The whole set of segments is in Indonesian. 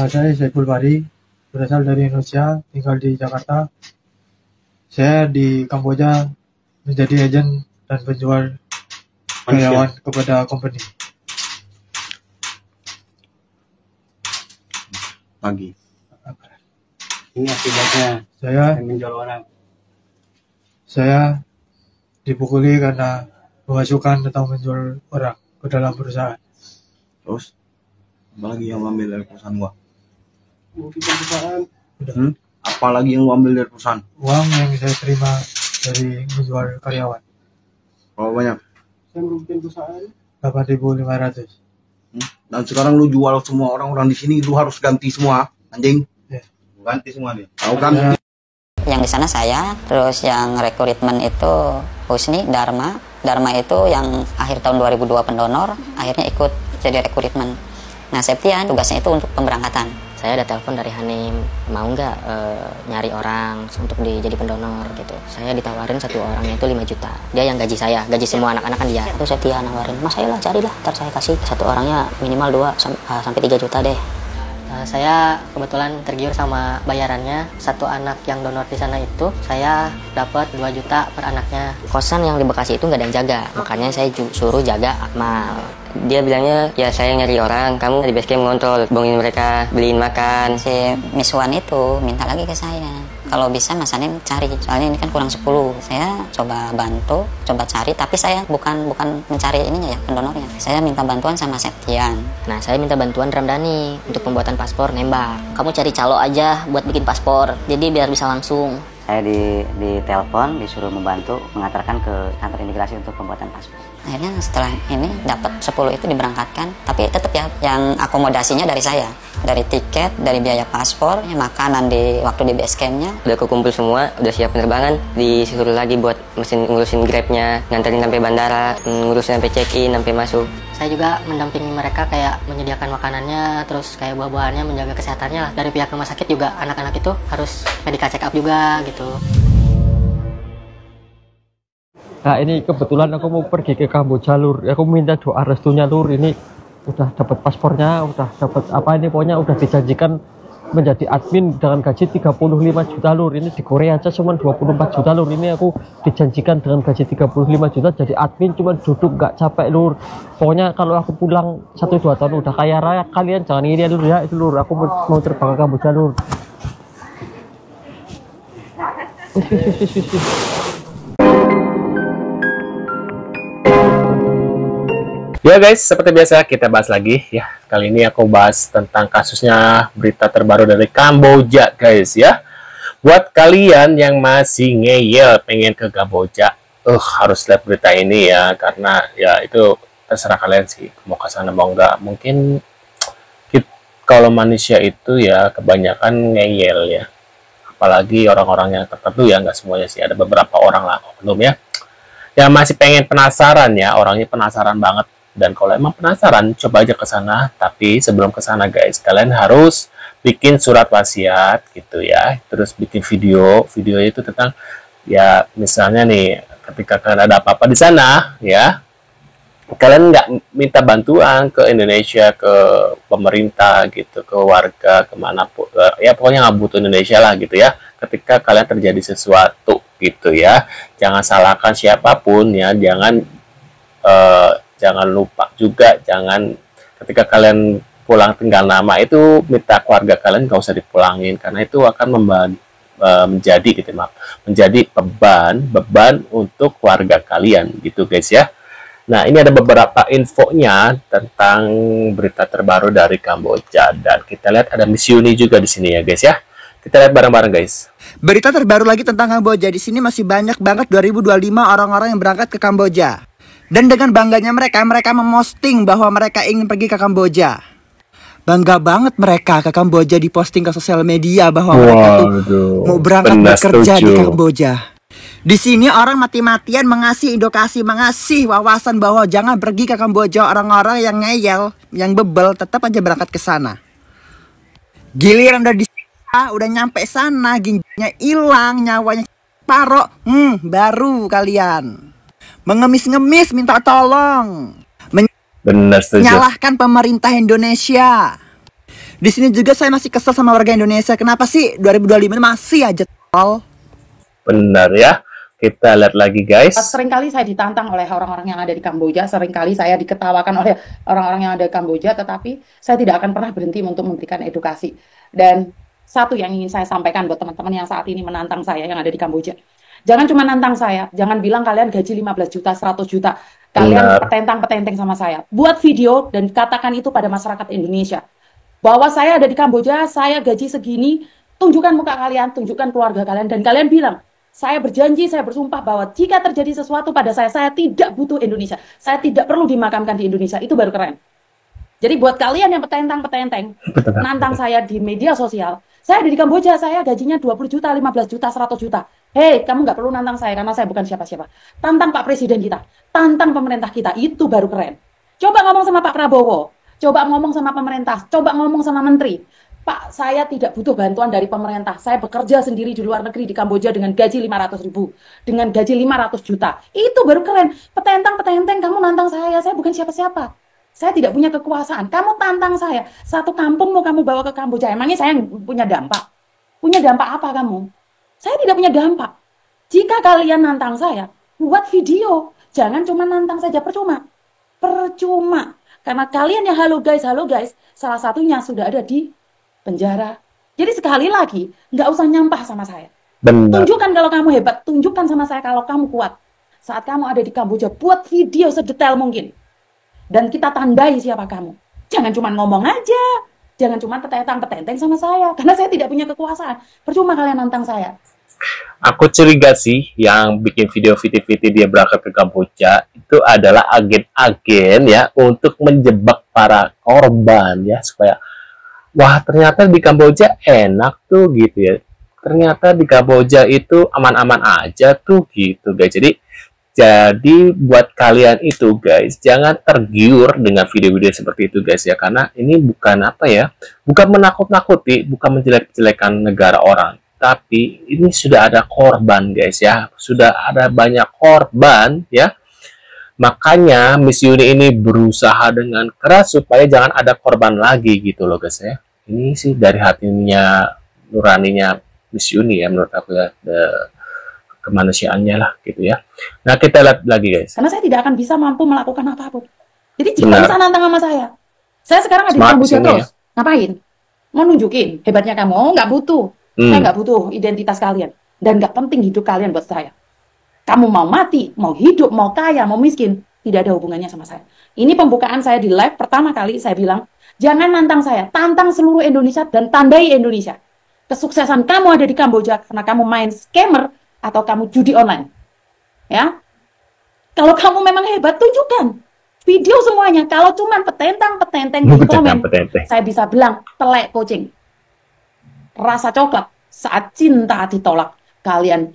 Saya Saiful Bari, berasal dari Indonesia, tinggal di Jakarta. Saya di Kamboja menjadi agen dan penjual karyawan kepada company. Pagi. Ini akibatnya Saya menjual orang. Saya dipukuli karena memasukkan atau menjual orang ke dalam perusahaan. Terus apa lagi yang lo ambil dari perusahaan gua? Apa lagi yang lo ambil dari perusahaan? Uang yang saya terima dari menjual karyawan. Berapa banyak? Saya merugikan perusahaan 8.500. Dan sekarang lu jual semua orang-orang di sini, lu harus ganti semua, anjing. Ya. Ganti semua dia. Tahu kan? Ya. Yang di sana saya, terus yang rekrutmen itu Husni, Dharma itu yang akhir tahun 2002 pendonor, akhirnya ikut jadi rekrutmen. Nah, Septian tugasnya itu untuk pemberangkatan. Saya ada telepon dari Hanim, mau nggak nyari orang untuk jadi pendonor gitu. Saya ditawarin satu orangnya itu 5 juta. Dia yang gaji saya, gaji semua anak-anak kan dia. Terus Septian nawarin, mas ayolah carilah, ntar saya kasih satu orangnya minimal 2 sampai 3 juta deh. Saya kebetulan tergiur sama bayarannya. Satu anak yang donor di sana itu saya dapat 2 juta per anaknya. Kosan yang di Bekasi itu nggak ada yang jaga, makanya saya suruh jaga Akmal. Dia bilangnya, ya saya nyari orang, kamu di base camp ngontrol, bohongin mereka, beliin makan. Si Miss Wan itu minta lagi ke saya, kalau bisa Mas Anin cari, soalnya ini kan kurang 10. Saya coba bantu, coba cari, tapi saya bukan mencari ininya ya, pendonornya. Saya minta bantuan sama Septian. Nah, saya minta bantuan Ramdhani untuk pembuatan paspor nembak. Kamu cari calo aja buat bikin paspor, jadi biar bisa langsung. Saya di telepon, disuruh membantu mengantarkan ke kantor imigrasi untuk pembuatan paspor. Akhirnya setelah ini dapat 10 itu diberangkatkan, tapi tetap ya yang akomodasinya dari saya, dari tiket, dari biaya paspor, ya, makanan di waktu di base campnya. Udah kekumpul semua, udah siap penerbangan, disuruh lagi buat mesin ngurusin grabnya, nganterin sampai bandara, ngurusin sampai check-in, sampai masuk. Saya juga mendampingi mereka kayak menyediakan makanannya, terus kayak buah-buahannya, menjaga kesehatannya lah. Dari pihak rumah sakit juga anak-anak itu harus medical check up juga gitu. Nah ini kebetulan aku mau pergi ke Kamboja lur, aku minta doa restunya lur, ini udah dapat paspornya, udah dapat apa ini pokoknya udah dijanjikan menjadi admin dengan gaji 35 juta lur. Ini di Korea aja cuma 24 juta lur, ini aku dijanjikan dengan gaji 35 juta jadi admin, cuma duduk nggak capek lur. Pokoknya kalau aku pulang 1-2 tahun udah kaya raya, kalian jangan ini ya lur ya, itu lur, aku mau terbang ke Kamboja lur. Ya guys, seperti biasa kita bahas lagi ya. Kali ini aku bahas tentang kasusnya berita terbaru dari Kamboja guys ya. Buat kalian yang masih ngeyel pengen ke Kamboja, harus lihat berita ini ya, karena ya itu terserah kalian sih mau ke sana mau enggak. Mungkin kalau manusia itu ya kebanyakan ngeyel ya. Apalagi orang-orang yang tertentu ya, nggak semuanya sih, ada beberapa orang lah oknum ya. Yang masih pengen penasaran ya, orangnya penasaran banget. Dan kalau emang penasaran, coba aja ke sana. Tapi sebelum ke sana guys, kalian harus bikin surat wasiat gitu ya. Terus bikin video itu tentang ya, misalnya nih ketika kalian ada apa-apa di sana ya, kalian nggak minta bantuan ke Indonesia, ke pemerintah gitu, ke warga, kemanapun ya, pokoknya nggak butuh Indonesia lah gitu ya. Ketika kalian terjadi sesuatu gitu ya, jangan salahkan siapapun ya, jangan lupa juga, jangan ketika kalian pulang tinggal nama itu minta keluarga kalian nggak usah dipulangin, karena itu akan menjadi gitu, menjadi beban untuk keluarga kalian gitu guys ya. Nah, ini ada beberapa infonya tentang berita terbaru dari Kamboja, dan kita lihat ada Miss Yuni juga di sini ya guys ya. Kita lihat bareng-bareng guys. Berita terbaru lagi tentang Kamboja. Di sini masih banyak banget 2025 orang-orang yang berangkat ke Kamboja. Dan dengan bangganya mereka memosting bahwa mereka ingin pergi ke Kamboja. Bangga banget mereka ke Kamboja, diposting ke sosial media bahwa mereka tuh mau berangkat bekerja di Kamboja. Di sini orang mati-matian mengasih edukasi, mengasih wawasan bahwa jangan pergi ke Kamboja. Orang-orang yang ngeyel, yang bebel tetap aja berangkat ke sana. Giliran udah nyampe sana, ginjalnya hilang, nyawanya parok, baru kalian mengemis-ngemis minta tolong, menyalahkan pemerintah Indonesia. Di sini juga saya masih kesel sama warga Indonesia. Kenapa sih 2025 ini masih aja tol? Benar ya. Kita lihat lagi guys. Seringkali saya ditantang oleh orang-orang yang ada di Kamboja, seringkali saya diketawakan oleh orang-orang yang ada di Kamboja, tetapi saya tidak akan pernah berhenti untuk memberikan edukasi. Dan satu yang ingin saya sampaikan buat teman-teman yang saat ini menantang saya yang ada di Kamboja. Jangan cuma nantang saya, jangan bilang kalian gaji 15 juta, 100 juta. Kalian petentang-petenteng sama saya. Buat video dan katakan itu pada masyarakat Indonesia. Bahwa saya ada di Kamboja, saya gaji segini, tunjukkan muka kalian, tunjukkan keluarga kalian, dan kalian bilang, saya berjanji, saya bersumpah bahwa jika terjadi sesuatu pada saya tidak butuh Indonesia. Saya tidak perlu dimakamkan di Indonesia. Itu baru keren. Jadi buat kalian yang petentang-petenteng, nantang saya di media sosial, saya ada di Kamboja, saya gajinya 20 juta, 15 juta, 100 juta. Hei, kamu nggak perlu nantang saya karena saya bukan siapa-siapa. Tantang Pak Presiden kita, tantang pemerintah kita, itu baru keren. Coba ngomong sama Pak Prabowo, coba ngomong sama pemerintah, coba ngomong sama menteri. Pak, saya tidak butuh bantuan dari pemerintah. Saya bekerja sendiri di luar negeri di Kamboja dengan gaji 500 ribu. Dengan gaji 500 juta. Itu baru keren. Petentang-petenteng, kamu nantang saya bukan siapa-siapa. Saya tidak punya kekuasaan. Kamu tantang saya. Satu kampung mau kamu bawa ke Kamboja. Emangnya saya punya dampak? Punya dampak apa kamu? Saya tidak punya dampak. Jika kalian nantang saya, buat video. Jangan cuma nantang saja, percuma. Percuma. Karena kalian yang halo guys, salah satunya sudah ada di penjara. Jadi sekali lagi, nggak usah nyampah sama saya. Benar. Tunjukkan kalau kamu hebat, tunjukkan sama saya kalau kamu kuat. Saat kamu ada di Kamboja, buat video sedetail mungkin. Dan kita tandai siapa kamu. Jangan cuma ngomong aja. Jangan cuma petentang-petenteng sama saya. Karena saya tidak punya kekuasaan. Percuma kalian nantang saya. Aku curiga sih yang bikin video-video dia berangkat ke Kamboja itu adalah agen-agen ya untuk menjebak para korban ya supaya wah ternyata di Kamboja enak tuh gitu ya. Ternyata di Kamboja itu aman-aman aja tuh gitu guys. Jadi buat kalian itu guys, jangan tergiur dengan video-video seperti itu guys ya. Karena ini bukan apa ya, bukan menakut-nakuti, bukan menjelek-jelekan negara orang. Tapi ini sudah ada korban guys ya. Sudah ada banyak korban ya. Makanya Miss Yuni ini berusaha dengan keras supaya jangan ada korban lagi gitu loh guys ya. Ini sih dari hatinya nuraninya Miss Yuni ya menurut aku ya, kemanusiaannya lah gitu ya. Nah kita lihat lagi guys. Karena saya tidak akan bisa mampu melakukan apapun. Jadi jika bisa nantang sama saya sekarang ada di Kamboja terus. Ya. Ngapain? Mau nunjukin hebatnya kamu? Oh nggak butuh. Saya nggak butuh identitas kalian. Dan nggak penting hidup kalian buat saya. Kamu mau mati, mau hidup, mau kaya, mau miskin, tidak ada hubungannya sama saya. Ini pembukaan saya di live pertama kali saya bilang, jangan nantang saya, tantang seluruh Indonesia dan tandai Indonesia. Kesuksesan kamu ada di Kamboja karena kamu main scammer atau kamu judi online. Ya. Kalau kamu memang hebat, tunjukkan. Video semuanya. Kalau cuma petentang-petenteng di komen, saya bisa bilang, telek kucing. Rasa coklat saat cinta ditolak. Kalian,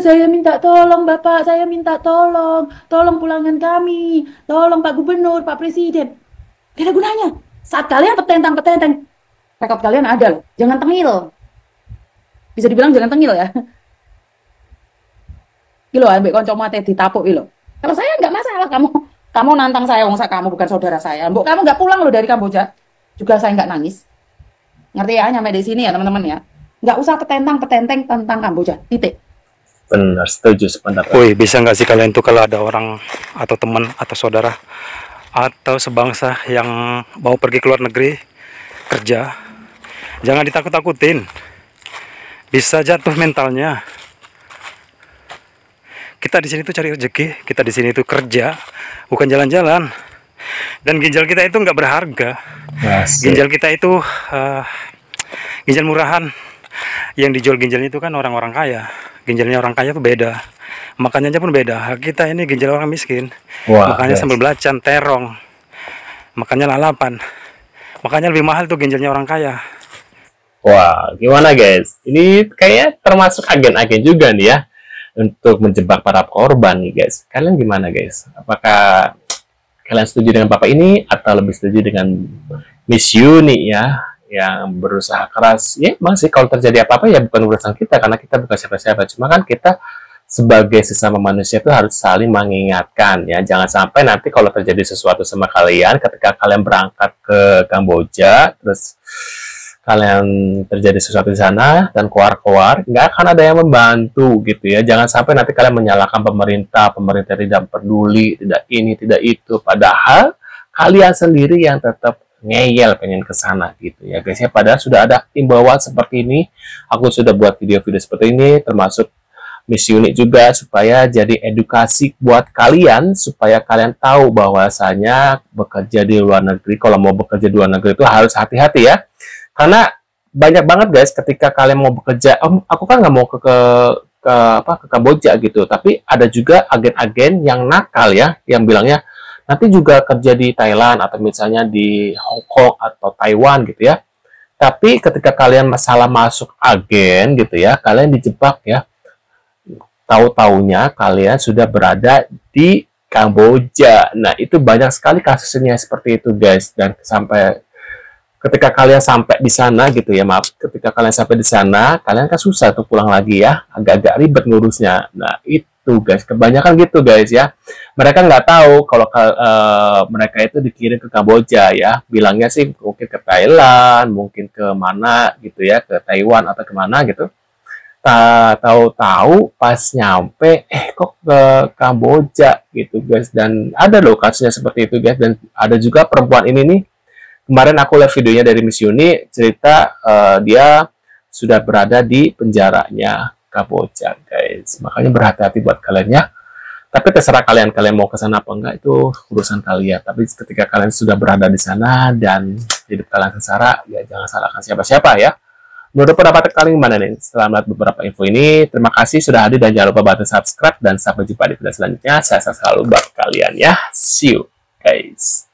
saya minta tolong Bapak, saya minta tolong pulangkan kami, tolong Pak Gubernur, Pak Presiden. Gak ada gunanya. Saat kalian petentang-petenteng, rekod kalian ada loh. Jangan tengil. Bisa dibilang jangan tengil ya. Gitu loh, ambek konco mate ditapuk gitu. Kalau saya nggak masalah, kamu nantang saya, wong kamu bukan saudara saya. Mbok kamu nggak pulang loh dari Kamboja, juga saya nggak nangis. Ngerti ya, nyampe di sini ya teman-teman ya. Nggak usah petentang-petenteng tentang Kamboja, titik. Benar, setuju sependapat. Woi, bisa nggak sih kalian tuh kalau ada orang atau teman atau saudara atau sebangsa yang mau pergi ke luar negeri kerja, jangan ditakut-takutin. Bisa jatuh mentalnya. Kita di sini tuh cari rezeki, kita di sini tuh kerja, bukan jalan-jalan. Dan ginjal kita itu nggak berharga. Ginjal kita itu ginjal murahan. Yang dijual ginjalnya itu kan orang-orang kaya. Ginjalnya orang kaya tuh beda. Makannya pun beda. Kita ini ginjal orang miskin. Makanya sambal belacan, terong. Makannya lalapan. Makanya lebih mahal tuh ginjalnya orang kaya. Wah, gimana guys? Ini kayaknya termasuk agen-agen juga nih ya. Untuk menjebak para korban nih guys. Kalian gimana guys? Apakah kalian setuju dengan Bapak ini atau lebih setuju dengan Miss Yuni ya yang berusaha keras? Ya emang sih kalau terjadi apa-apa ya bukan urusan kita karena kita bukan siapa-siapa. Cuma kan kita sebagai sesama manusia itu harus saling mengingatkan ya. Jangan sampai nanti kalau terjadi sesuatu sama kalian ketika kalian berangkat ke Kamboja, terus kalian terjadi sesuatu di sana dan keluar-keluar, nggak akan ada yang membantu gitu ya. Jangan sampai nanti kalian menyalahkan pemerintah tidak peduli, tidak ini, tidak itu. Padahal kalian sendiri yang tetap ngeyel pengen ke sana gitu ya guys ya. Padahal sudah ada imbauan seperti ini. Aku sudah buat video-video seperti ini, termasuk misi unik juga, supaya jadi edukasi buat kalian, supaya kalian tahu bahwasanya bekerja di luar negeri, kalau mau bekerja di luar negeri itu harus hati-hati ya. Karena banyak banget guys, ketika kalian mau bekerja, aku kan nggak mau ke Kamboja gitu, tapi ada juga agen-agen yang nakal ya, yang bilangnya nanti juga kerja di Thailand atau misalnya di Hong Kong atau Taiwan gitu ya. Tapi ketika kalian masalah masuk agen gitu ya, kalian dijebak ya. Tahu-taunya kalian sudah berada di Kamboja. Nah, itu banyak sekali kasusnya seperti itu guys. Dan sampai ketika kalian sampai di sana gitu ya, ketika kalian sampai di sana, kalian kan susah tuh pulang lagi ya, agak-agak ribet ngurusnya. Nah, itu guys, kebanyakan gitu guys ya. Mereka nggak tahu kalau mereka itu dikirim ke Kamboja ya. Bilangnya sih mungkin ke Thailand, mungkin ke mana gitu ya, ke Taiwan atau kemana gitu. Tahu-tahu pas nyampe kok ke Kamboja gitu guys. Dan ada loh kasusnya seperti itu guys. Dan ada juga perempuan ini nih, kemarin aku lihat videonya dari Miss Yuni, cerita dia sudah berada di penjaranya Kamboja guys. Makanya berhati-hati buat kalian ya. Tapi terserah kalian mau ke sana apa enggak, itu urusan kalian. Tapi ketika kalian sudah berada di sana dan hidup kalian sengsara, ya jangan salahkan siapa-siapa ya. Menurut pendapat kalian gimana nih setelah melihat beberapa info ini? Terima kasih sudah hadir dan jangan lupa bantu subscribe dan sampai jumpa di video selanjutnya. Saya selalu buat kalian ya. See you guys.